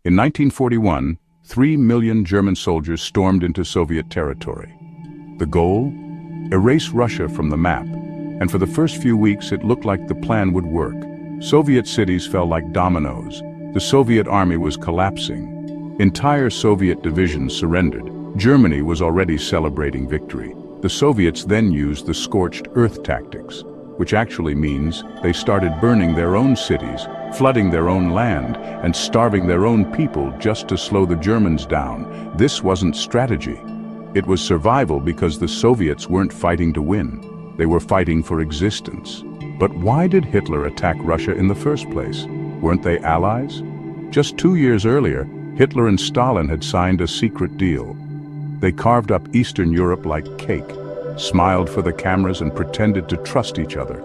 In 1941, 3 million German soldiers stormed into Soviet territory. The goal? Erase Russia from the map, and for the first few weeks it looked like the plan would work. Soviet cities fell like dominoes. The Soviet army was collapsing. Entire Soviet divisions surrendered. Germany was already celebrating victory. The Soviets then used the scorched earth tactics, which actually means they started burning their own cities, flooding their own land, and starving their own people just to slow the Germans down. This wasn't strategy. It was survival because the Soviets weren't fighting to win. They were fighting for existence. But why did Hitler attack Russia in the first place? Weren't they allies? Just 2 years earlier, Hitler and Stalin had signed a secret deal. They carved up Eastern Europe like cake, smiled for the cameras and pretended to trust each other.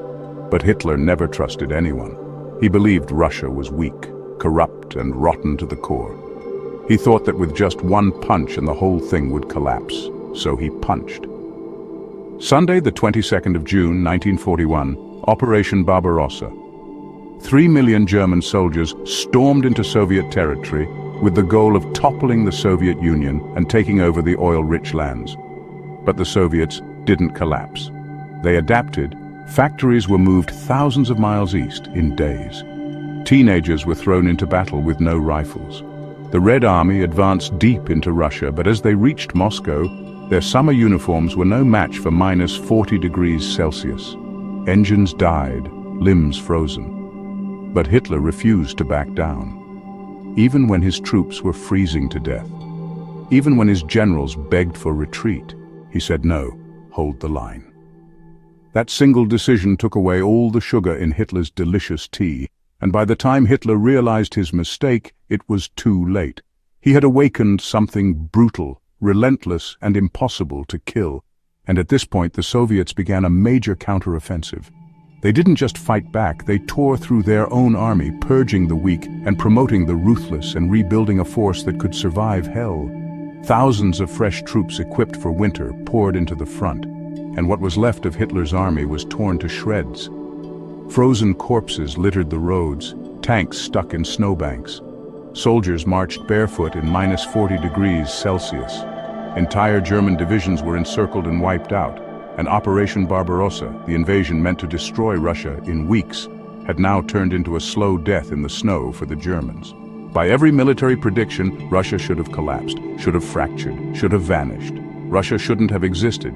But Hitler never trusted anyone. He believed Russia was weak, corrupt, and rotten to the core. He thought that with just one punch and the whole thing would collapse, so he punched. Sunday, the 22nd of June, 1941, Operation Barbarossa. 3 million German soldiers stormed into Soviet territory with the goal of toppling the Soviet Union and taking over the oil-rich lands. But the Soviets didn't collapse. They adapted. Factories were moved thousands of miles east in days. Teenagers were thrown into battle with no rifles. The Red Army advanced deep into Russia, but as they reached Moscow, their summer uniforms were no match for minus 40 degrees Celsius. Engines died, limbs frozen. But Hitler refused to back down. Even when his troops were freezing to death, even when his generals begged for retreat, he said no, hold the line. That single decision took away all the sugar in Hitler's delicious tea, and by the time Hitler realized his mistake, it was too late. He had awakened something brutal, relentless, and impossible to kill, and at this point the Soviets began a major counteroffensive. They didn't just fight back, they tore through their own army, purging the weak and promoting the ruthless and rebuilding a force that could survive hell. Thousands of fresh troops equipped for winter poured into the front, and what was left of Hitler's army was torn to shreds. Frozen corpses littered the roads, tanks stuck in snowbanks. Soldiers marched barefoot in minus 40 degrees Celsius. Entire German divisions were encircled and wiped out, and Operation Barbarossa, the invasion meant to destroy Russia in weeks, had now turned into a slow death in the snow for the Germans. By every military prediction, Russia should have collapsed, should have fractured, should have vanished. Russia shouldn't have existed,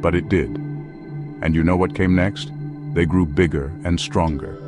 but it did. And you know what came next? They grew bigger and stronger.